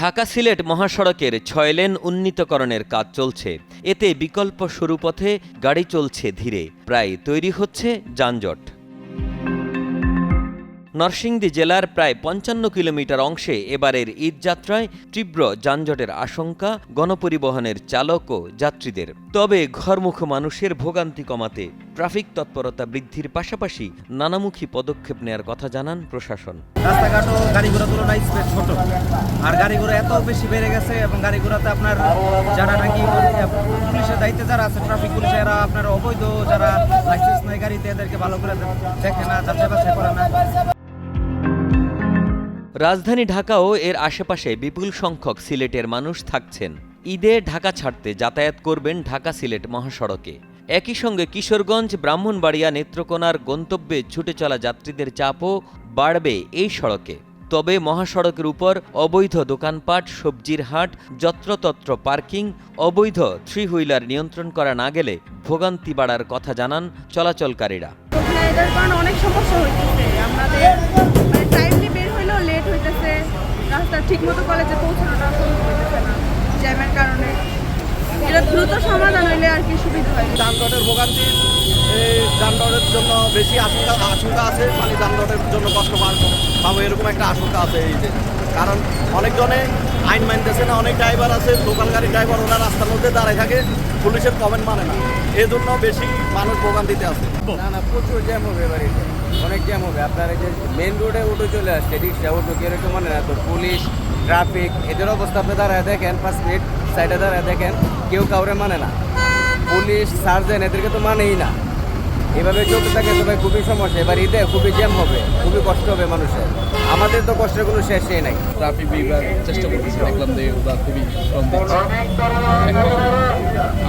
ঢাকা সিলেট মহাসড়কের ৬ লেন উন্নীতকরণের কাজ চলছে। এতে বিকল্প সরুপথে গাড়ি চলছে ধীরে, প্রায় তৈরি হচ্ছে যানজট। নরসিংদী জেলার প্রায় ৫৫ কিলোমিটার অংশে এবারের ঈদযাত্রায় তীব্র যানজটের আশঙ্কা গণপরিবহনের চালক ও যাত্রীদের। তবে ঘরমুখো মানুষের ভোগান্তি কমাতে ট্রাফিক তৎপরতা বৃদ্ধির পাশাপাশি নানামুখী পদক্ষেপ নেয়ার কথা জানান প্রশাসন। রাস্তাঘাটও গাড়ি ঘোড়া তুলনায় স্পেস ছোট, আর গাড়ি ঘোড়া এত বেশি বেড়ে গেছে এবং গাড়ি ঘোড়াতে আপনার যারা নাকি পুলিশের দায়িত্বে যারা আছে, ট্রাফিক পুলিশ, এরা আপনার অবৈধ যারা লাইসেন্স নেই গাড়িতে, এদেরকে ভালো করে দেখে না, যাচাই বাছাই করে না। রাজধানী ঢাকা ও এর আশেপাশে বিপুল সংখ্যক সিলেটের মানুষ থাকছেন। ঈদে ঢাকা ছাড়তে যাতায়াত করবেন ঢাকা সিলেট মহাসড়কে। একই সঙ্গে কিশোরগঞ্জ, ব্রাহ্মণবাড়িয়া, নেত্রকোনার গন্তব্যে ছুটে চলা যাত্রীদের চাপও বাড়বে এই সড়কে। তবে মহাসড়কের উপর অবৈধ দোকানপাট, সবজির হাট, যত্রতত্র পার্কিং, অবৈধ থ্রি হুইলার নিয়ন্ত্রণ করা না গেলে ভোগান্তি বাড়ার কথা জানান চলাচলকারীরা। অনেক সমস্যা হইতেছে, আমাদের টাইমলি বের হইলেও লেট হইতেছে, রাস্তা ঠিকমতো কলেজে পৌঁছানোটা হইতেছে না জ্যামের কারণে। এটা দ্রুত সমাধান হইলে আর কি সুবিধা হয়। যানজটের ভোগান্তি, যানজটের জন্য বেশি আশঙ্কা আছে, মানে যানজটের জন্য কষ্ট পাবো এরকম একটা আশঙ্কা আছে। এই যে কারণ অনেকজনে আইন মানতেছে না, অনেক ড্রাইভার আছে, লোকাল গাড়ি ড্রাইভার, ওরা রাস্তার মধ্যে দাঁড়ায় থাকে, পুলিশের কমেন্ট মানে না, এই জন্য বেশি মানুষ ভোগান্তিতে আছে। না প্রচুর জ্যাম হবে, বাড়িতে অনেক জ্যাম হবে। আপনার এই যে মেন রোডে অটো চলে আসছে, রিক্সা অটো কেরকম মানে না, তো পুলিশ ট্রাফিক এদের অবস্থা আপনি দাঁড়ায় দেখেন, 5 মিনিট সাইডে দাঁড়ায় দেখেন, কেউ কাউরে মানে না, পুলিশ সার্জেন এদেরকে তো মানেই না। এভাবে চলতে থাকে তো ভাই খুবই সমস্যা। এবার ঈদে খুবই জ্যাম হবে, খুবই কষ্ট হবে মানুষের। আমাদের তো কষ্টের কোনো শেষই নাই। ট্রাফিক বিভাগ চেষ্টা করতেছে, দেখলাম যে ওরা খুবই শ্রম দিচ্ছে।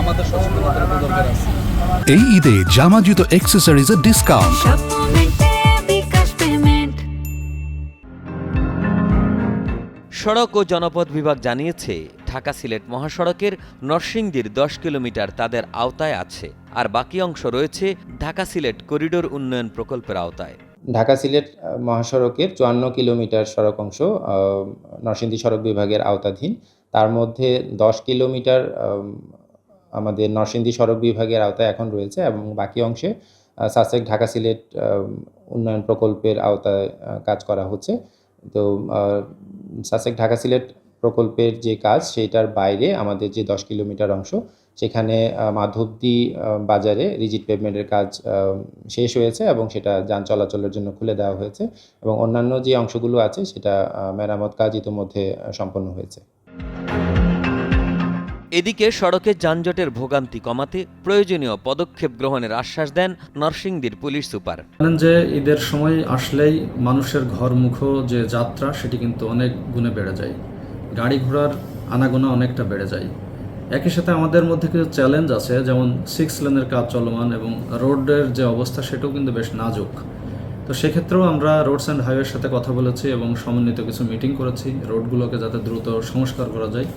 আমাদের সচেতনতার উপর দরকার আছে। এই ঈদে জামা জুতো অ্যাক্সেসরিজের ডিসকাউন্ট। সড়ক ও জনপথ বিভাগ জানিয়েছে, ঢাকা সিলেট মহাসড়কের নরসিংদীর 10 কিলোমিটার তাদের আওতায় আছে, আর বাকি অংশ রয়েছে ঢাকা সিলেট করিডোর উন্নয়ন প্রকল্পের আওতায়। ঢাকা সিলেট মহাসড়কের 54 কিলোমিটার সড়ক অংশ নরসিংদী সড়ক বিভাগের আওতাধীন। তার মধ্যে 10 কিলোমিটার আমাদের নরসিংদী সড়ক বিভাগের আওতায় এখন রয়েছে, এবং বাকি অংশে সাসেক ঢাকা সিলেট উন্নয়ন প্রকল্পের আওতায় কাজ করা হচ্ছে। তো সাসেক ঢাকা সিলেট প্রকল্পের যে কাজ, সেইটার বাইরে আমাদের যে 10 কিলোমিটার অংশ, সেখানে মাধবদী বাজারে রিজিড পেভমেন্টের কাজ শেষ হয়েছে এবং সেটা যান চলাচলের জন্য খুলে দেওয়া হয়েছে, এবং অন্যান্য যে অংশগুলো আছে সেটা মেরামত কাজ ইতোমধ্যে সম্পন্ন হয়েছে। এদিকে সড়কে যানজটের ভোগান্তি কমাতে প্রয়োজনীয় পদক্ষেপ গ্রহণের আশ্বাস দেন নরসিংদীর পুলিশ সুপার। জানেন যে ঈদের সময় আসলেই মানুষের ঘরমুখো যে যাত্রা সেটি কিন্তু অনেক গুণে বেড়ে যায়, গাড়ি ঘোড়ার আনাগোনা অনেকটা বেড়ে যায়। একই সাথে আমাদের মধ্যে কিছু চ্যালেঞ্জ আছে, যেমন 6 লেনের কাজ চলমান এবং রোডের যে অবস্থা সেটাও কিন্তু বেশ নাজুক। তো সেক্ষেত্রেও আমরা রোডস অ্যান্ড হাইওয়ের সাথে কথা বলেছি এবং সমন্বিত কিছু মিটিং করেছি রোডগুলোকে যাতে দ্রুত সংস্কার করা যায়।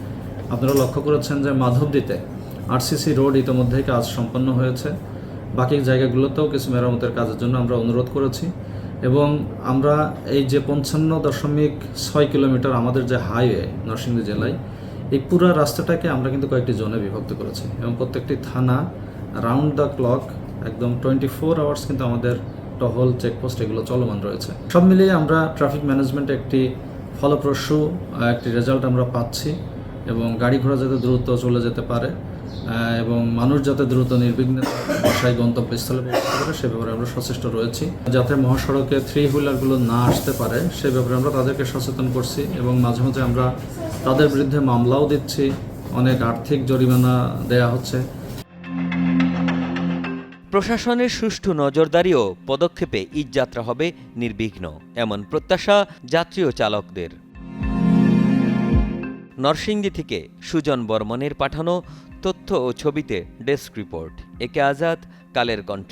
আপনারা লক্ষ্য করেছেন যে মাধবদীতে আরসিসি রোড ইতিমধ্যেই কাজ সম্পন্ন হয়েছে, বাকি জায়গাগুলোতেও কিছু মেরামতের কাজের জন্য আমরা অনুরোধ করেছি, এবং আমরা এই যে 55.6 কিলোমিটার আমাদের যে হাইওয়ে নরসিংদী জেলায়, এই পুরো রাস্তাটাকে আমরা কিন্তু কয়েকটি জোনে বিভক্ত করেছি, এবং প্রত্যেকটি থানা রাউন্ড দ্য ক্লক একদম 24 আওয়ার্স কিন্তু আমাদের টহল চেকপোস্ট এগুলো চলমান রয়েছে। সব মিলিয়ে আমরা ট্রাফিক ম্যানেজমেন্টে একটি ফলপ্রসূ একটি রেজাল্ট আমরা পাচ্ছি, এবং গাড়ি ঘোড়া যাতে দ্রুত চলে যেতে পারে এবং মানুষ যাতে দ্রুত নির্বিঘ্নে বাসায় গন্তব্যস্থলে পৌঁছতে পারে সে ব্যাপারে আমরা সচেষ্ট রয়েছি। যাতে মহাসড়কে থ্রি হুইলারগুলো না আসতে পারে সে ব্যাপারে আমরা তাদেরকে সচেতন করছি, এবং মাঝে মাঝে আমরা তাদের বিরুদ্ধে মামলাও দিচ্ছি, অনেক আর্থিক জরিমানা দেয়া হচ্ছে। প্রশাসনের সুষ্ঠু নজরদারি ও পদক্ষেপে ঈদযাত্রা হবে নির্বিঘ্ন, এমন প্রত্যাশা যাত্রী ও চালকদের। নরসিংদী থেকে সুজন বর্মনের পাঠানো তথ্য ও ছবিতে ডেস্ক রিপোর্ট। একে আজাদ, কালের কণ্ঠ।